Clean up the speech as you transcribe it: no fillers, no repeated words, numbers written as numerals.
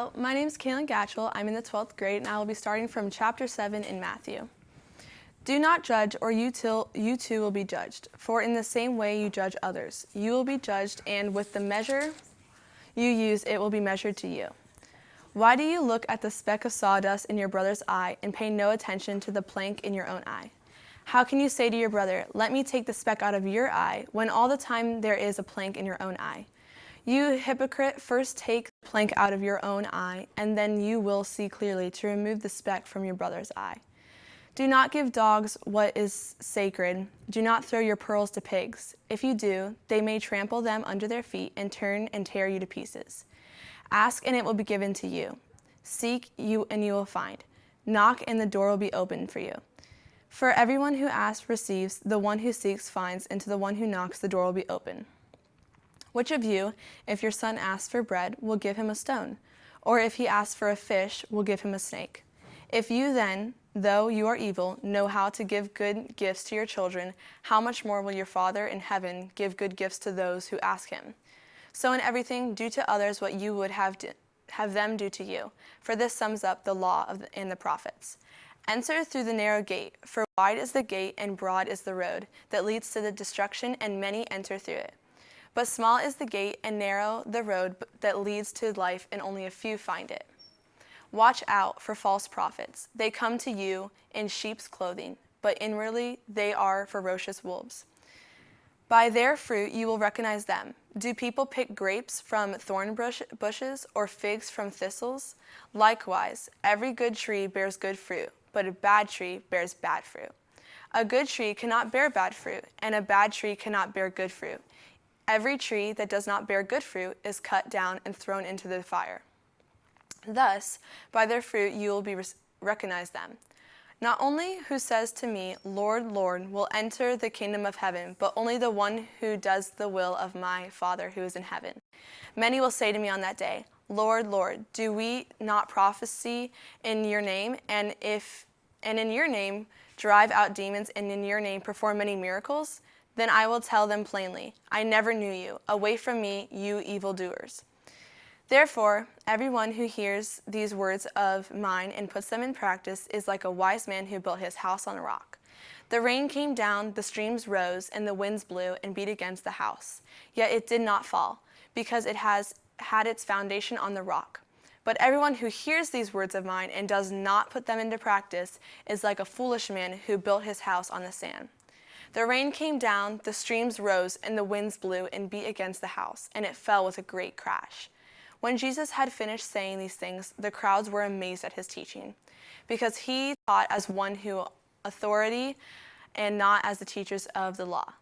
Hello, my name is Kaylin Gatchell. I'm in the 12th grade, and I will be starting from chapter 7 in Matthew. Do not judge, or you too will be judged. For in the same way you judge others, you will be judged, and with the measure you use, it will be measured to you. Why do you look at the speck of sawdust in your brother's eye and pay no attention to the plank in your own eye? How can you say to your brother, "Let me take the speck out of your eye," when all the time there is a plank in your own eye? You hypocrite, first take the plank out of your own eye, and then you will see clearly to remove the speck from your brother's eye. Do not give dogs what is sacred. Do not throw your pearls to pigs. If you do, they may trample them under their feet and turn and tear you to pieces. Ask, and it will be given to you. Seek, and you will find. Knock, and the door will be opened for you. For everyone who asks receives, the one who seeks finds, and to the one who knocks the door will be open. Which of you, if your son asks for bread, will give him a stone? Or if he asks for a fish, will give him a snake? If you then, though you are evil, know how to give good gifts to your children, how much more will your Father in heaven give good gifts to those who ask him? So in everything, do to others what you would have them do to you. For this sums up the law and the prophets. Enter through the narrow gate, for wide is the gate and broad is the road that leads to the destruction, and many enter through it. But small is the gate and narrow the road that leads to life, and only a few find it. Watch out for false prophets. They come to you in sheep's clothing, but inwardly they are ferocious wolves. By their fruit you will recognize them. Do people pick grapes from thorn bushes or figs from thistles? Likewise, every good tree bears good fruit, but a bad tree bears bad fruit. A good tree cannot bear bad fruit, and a bad tree cannot bear good fruit. Every tree that does not bear good fruit is cut down and thrown into the fire. Thus, by their fruit you will recognize them. Not only who says to me, "Lord, Lord," will enter the kingdom of heaven, but only the one who does the will of my Father who is in heaven. Many will say to me on that day, "Lord, Lord, do we not prophesy in your name, and in your name drive out demons, and in your name perform many miracles?" Then I will tell them plainly, "I never knew you. Away from me, you evildoers." Therefore, everyone who hears these words of mine and puts them in practice is like a wise man who built his house on a rock. The rain came down, the streams rose, and the winds blew and beat against the house. Yet it did not fall, because it has had its foundation on the rock. But everyone who hears these words of mine and does not put them into practice is like a foolish man who built his house on the sand. The rain came down, the streams rose, and the winds blew and beat against the house, and it fell with a great crash. When Jesus had finished saying these things, the crowds were amazed at his teaching, because he taught as one who authority and not as the teachers of the law.